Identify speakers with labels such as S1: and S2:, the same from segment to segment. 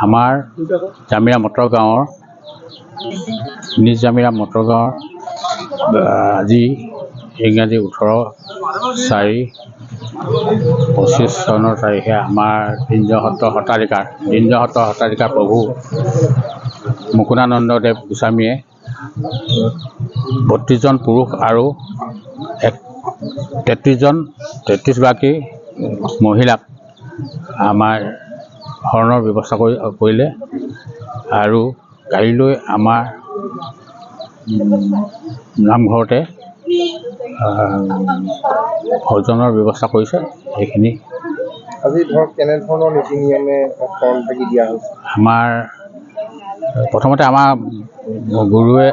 S1: আমাৰ জামিৰা মটৰ গাঁৱৰ নিজ জামিৰা মটৰ গাঁৱৰ আজি ইংৰাজী 18/4/25 চনৰ তাৰিখে আমাৰ দিঞ্জ সত্ৰৰ সত্ৰাধিকাৰ প্ৰভু মুকুন্দানন্দদেৱ গোস্বামীয়ে 32জন পুৰুষ আৰু 33গৰাকী মহিলাক আমাৰ শৰণৰ ব্যৱস্থা কৰিলে আৰু কাইলৈ আমাৰ নামঘৰতে ভোজনৰ ব্যৱস্থা কৰিছে। সেইখিনি
S2: আজি ধৰক কেনেধৰণৰ নীতি নিয়মে শৰণ থাকি দিয়া হৈছে?
S1: আমাৰ প্ৰথমতে আমাৰ গুৰুৱে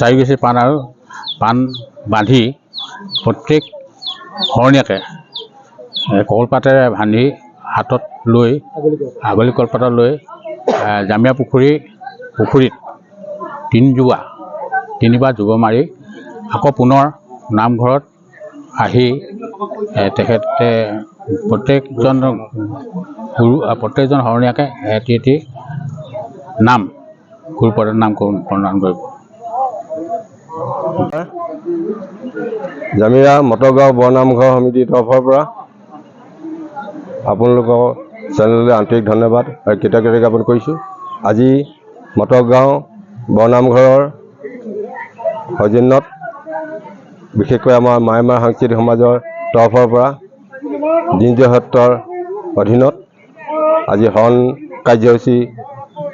S1: চাৰি গছি পাণ আৰু পাণ বান্ধি প্ৰত্যেক শৰণীয়াকে কলপাতেৰে বান্ধি হাতত লৈ আগলি কলপাতত লৈ জামিয়া পুখুৰীত তিনিবাৰ জোব মাৰি আকৌ পুনৰ নামঘৰত আহি তেখেতে প্ৰত্যেকজন শৰণীয়াকে এটি নাম গুৰুপদৰ নাম প্ৰদান কৰিব।
S3: জামিৰা মটৰগাঁও বৰনামঘৰ সমিতিৰ তৰফৰ পৰা আপোনালোকৰ চেনেললৈ আন্তৰিক ধন্যবাদ আৰু কৃতজ্ঞতা জ্ঞাপন কৰিছোঁ। আজি মটৰগাঁও বৰনামঘৰৰ সৌজন্যত বিশেষকৈ আমাৰ মায়ামাৰ সাংস্কৃতিক সমাজৰ তৰফৰ পৰা দিঞ্জ সত্ৰৰ অধীনত আজি শৰণ কাৰ্যসূচী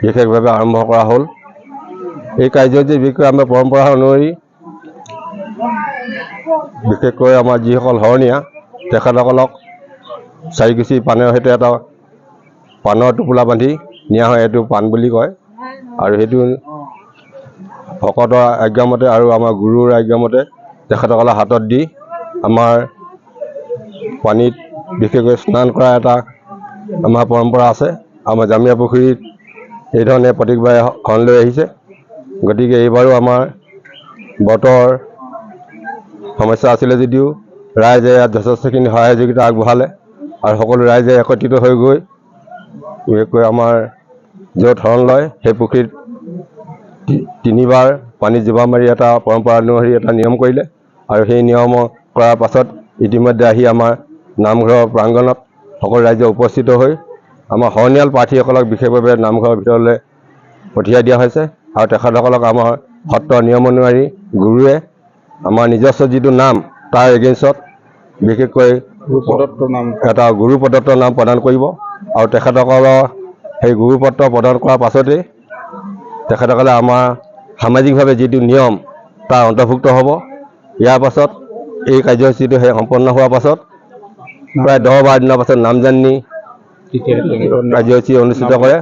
S3: বিশেষভাৱে আৰম্ভ কৰা হ'ল। এই কাৰ্যসূচীৰ বিষয়ে আমাৰ পৰম্পৰা অনুসৰি বিশেষকৈ আমাৰ যিসকল শৰণীয়া তেখেতসকলক চাৰিগুচি পাণৰ সৈতে এটা পাণৰ টোপোলা বান্ধি নিয়া হয়। এইটো পাণ বুলি কয় আৰু সেইটো ভকতৰ আজ্ঞামতে আৰু আমাৰ গুৰুৰ আজ্ঞামতে তেখেতসকলে হাতত দি আমাৰ পানীত বিশেষকৈ স্নান কৰা এটা আমাৰ পৰম্পৰা আছে। আমাৰ জামিয়া পুখুৰীত এইধৰণে প্ৰত্যেকবাৰে শৰণ লৈ আহিছে। গতিকে এইবাৰো আমাৰ বতৰ সমস্যা আছিলে যদিও ৰাইজে ইয়াত যথেষ্টখিনি সহায় সহযোগিতা আগবঢ়ালে আৰু সকলো ৰাইজে একত্ৰিত হৈ গৈ বিশেষকৈ আমাৰ য'ত শৰণ লয় সেই পুখুৰীত তিনিবাৰ পানীত জোবা মাৰি এটা পৰম্পৰা অনুসৰি এটা নিয়ম কৰিলে আৰু সেই নিয়ম কৰাৰ পাছত ইতিমধ্যে আহি আমাৰ নামঘৰৰ প্ৰাংগণত সকলো ৰাইজে উপস্থিত হৈ আমাৰ শৰণীয়াল প্ৰাৰ্থীসকলক বিশেষভাৱে নামঘৰৰ ভিতৰলৈ পঠিয়াই দিয়া হৈছে আৰু তেখেতসকলক আমাৰ সত্ৰৰ নিয়ম অনুসৰি গুৰুৱে আমাৰ নিজস্ব যিটো নাম তাৰ এগেইনষ্টত বিশেষকৈ এটা গুৰু প্ৰদত্ত নাম প্ৰদান কৰিব আৰু তেখেতসকলৰ সেই গুৰুপত্ৰ প্ৰদান কৰাৰ পাছতেই তেখেতসকলে আমাৰ সামাজিকভাৱে যিটো নিয়ম তাৰ অন্তৰ্ভুক্ত হ'ব। ইয়াৰ পাছত এই কাৰ্যসূচীটো সম্পন্ন হোৱাৰ পাছত প্ৰায় 10-12 দিনৰ পাছত নামজানি কাৰ্যসূচী অনুষ্ঠিত কৰে।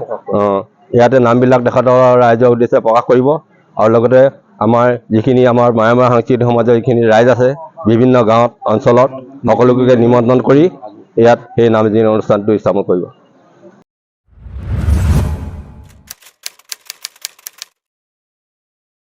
S3: ইয়াতে নামবিলাক তেখেতৰ ৰাইজৰ উদ্দেশ্যে প্ৰকাশ কৰিব আৰু লগতে আমাৰ যিখিনি আমাৰ মায়ামাৰ সাংস্কৃতিক সমাজৰ যিখিনি ৰাইজ আছে বিভিন্ন গাঁৱত অঞ্চলত সকলোকে নিমন্ত্ৰণ কৰি ইয়াত সেই নামজানি অনুষ্ঠানটো স্থাপন কৰিব।